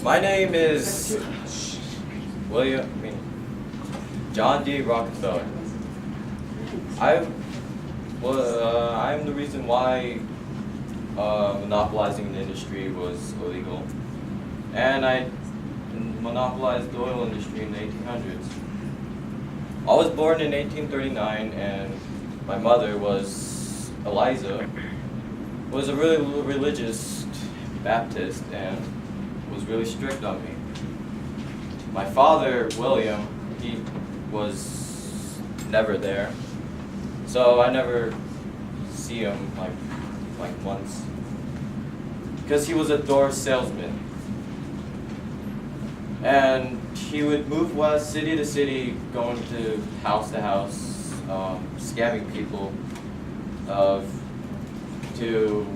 My name is John D. Rockefeller. I'm the reason why monopolizing the industry was illegal, and I monopolized the oil industry in the 1800s. I was born in 1839, and my mother was Eliza, was a really religious Baptist and was really strict on me. My father, William, he was never there, so I never see him like once, because he was a door salesman, and he would move west, city to city, going to house, scamming people to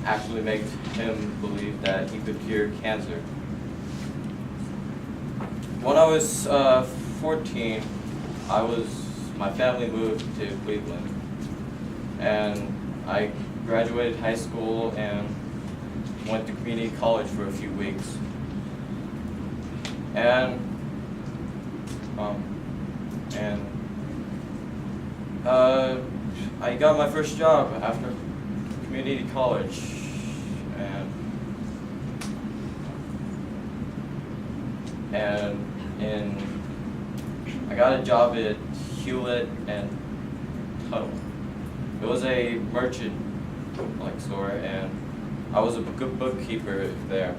actually make him believe that he could cure cancer. When I was 14, my family moved to Cleveland, and I graduated high school and went to community college for a few weeks. And I got my first job after community college, and I got a job at Hewlett and Tuttle. It was a merchant store, and I was a good bookkeeper there.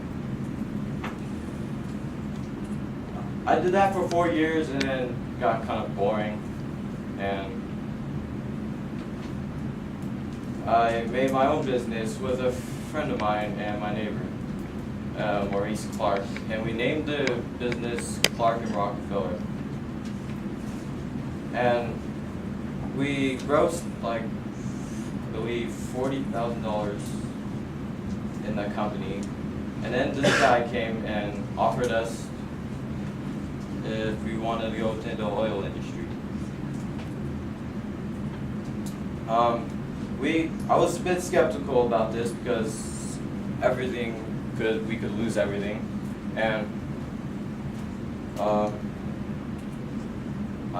I did that for 4 years, and then it got kind of boring, and I made my own business with a friend of mine and my neighbor, Maurice Clark, and we named the business Clark and Rockefeller. And we grossed I believe $40,000 in that company, and then this guy came and offered us if we wanted to go into the oil industry. I was a bit skeptical about this because we could lose everything, and I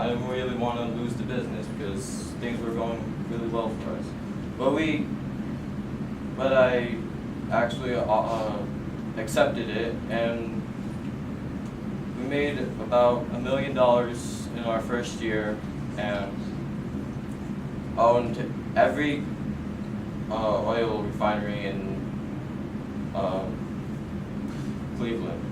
didn't really want to lose the business because things were going really well for us. But I actually accepted it, and we made about $1 million in our first year, and owned every oil refinery in Cleveland.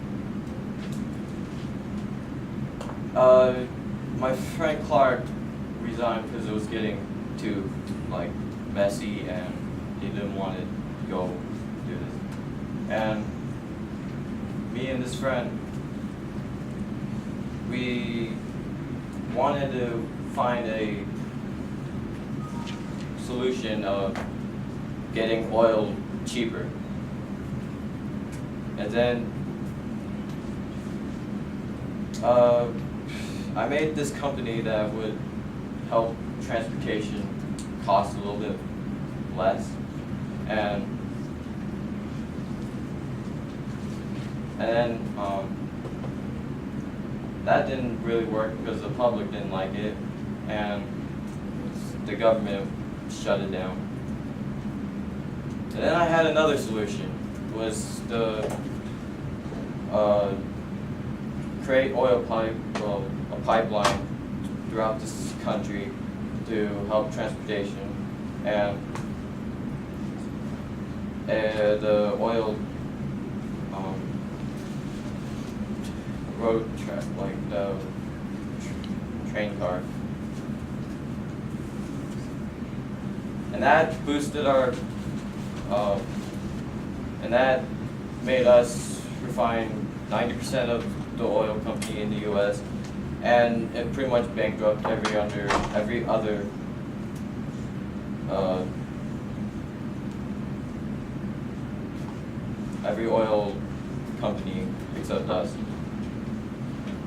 My friend Clark resigned because it was getting too messy, and he didn't want to go do this. And me and this friend, we wanted to find a solution of getting oil cheaper. And then I made this company that would help transportation cost a little bit less, and then that didn't really work because the public didn't like it, and the government shut it down. And then I had another solution, was to create a pipeline throughout this country to help transportation, and the oil road track, the train car. And that boosted our, and that made us refine 90% of the oil company in the U.S. and it pretty much bankrupt every other every oil company except us.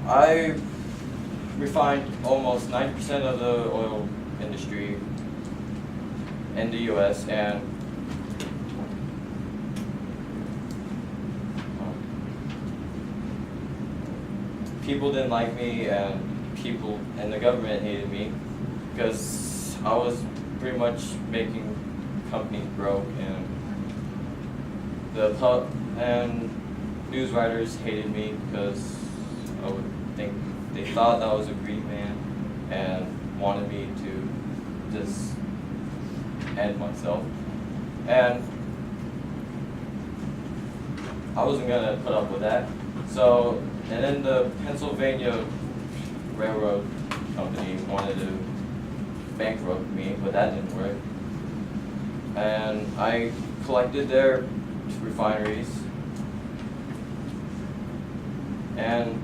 I refined almost 90% of the oil industry in the U.S. and people didn't like me, and people and the government hated me because I was pretty much making companies broke, and and news writers hated me because I would think they thought I was a greedy man and wanted me to just end myself. And I wasn't gonna put up with that. So, and then the Pennsylvania Railroad Company wanted to bankrupt me, but that didn't work. And I collected their refineries, and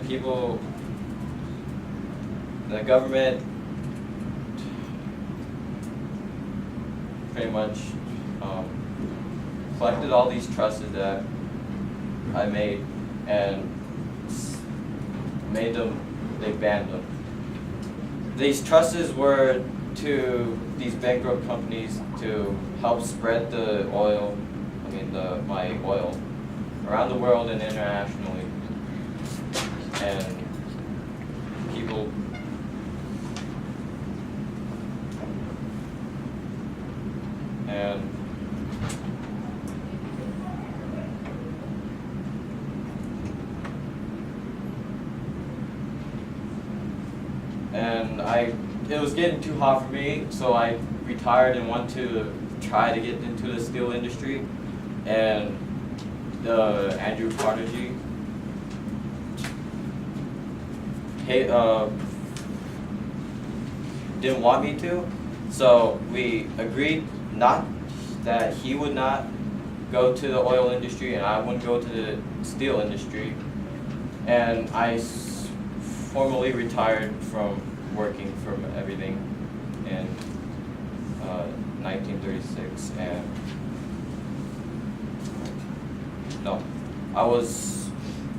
people, the government pretty much collected all these trusts that I made and made them, they banned them. These trusts were to these bankrupt companies to help spread the oil, my oil, around the world and internationally. And people it was getting too hot for me, so I retired and wanted to try to get into the steel industry. And Andrew Carnegie didn't want me to, so we agreed not that he would not go to the oil industry and I wouldn't go to the steel industry. And I formally retired from working from everything in 1936,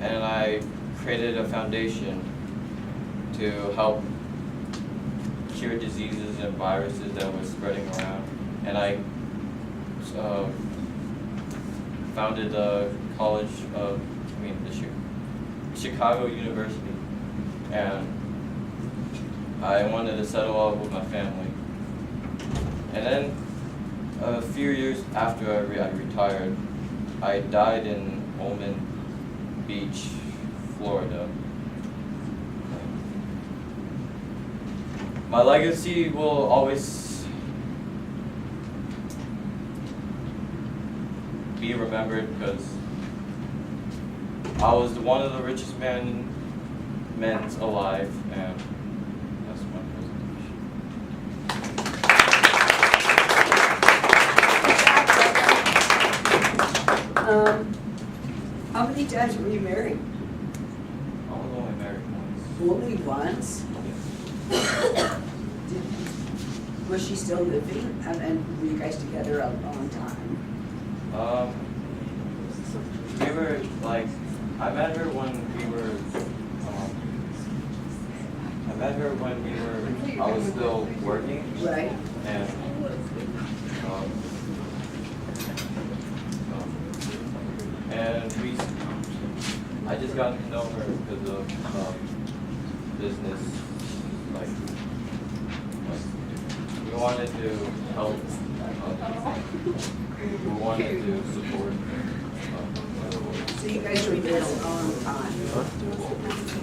and I created a foundation to help cure diseases and viruses that were spreading around, and I founded the Chicago University, and I wanted to settle up with my family. And then a few years after I retired, I died in Olmsted Beach, Florida. My legacy will always be remembered because I was one of the richest men alive, and that's my presentation. How many times were you married? I was only married once. Only once? Was she still living? And were you guys together a long time? We were I met her when I was still working. Right. And I just got to know her because of business. We wanted to help. We wanted to support. So you guys were there a long time.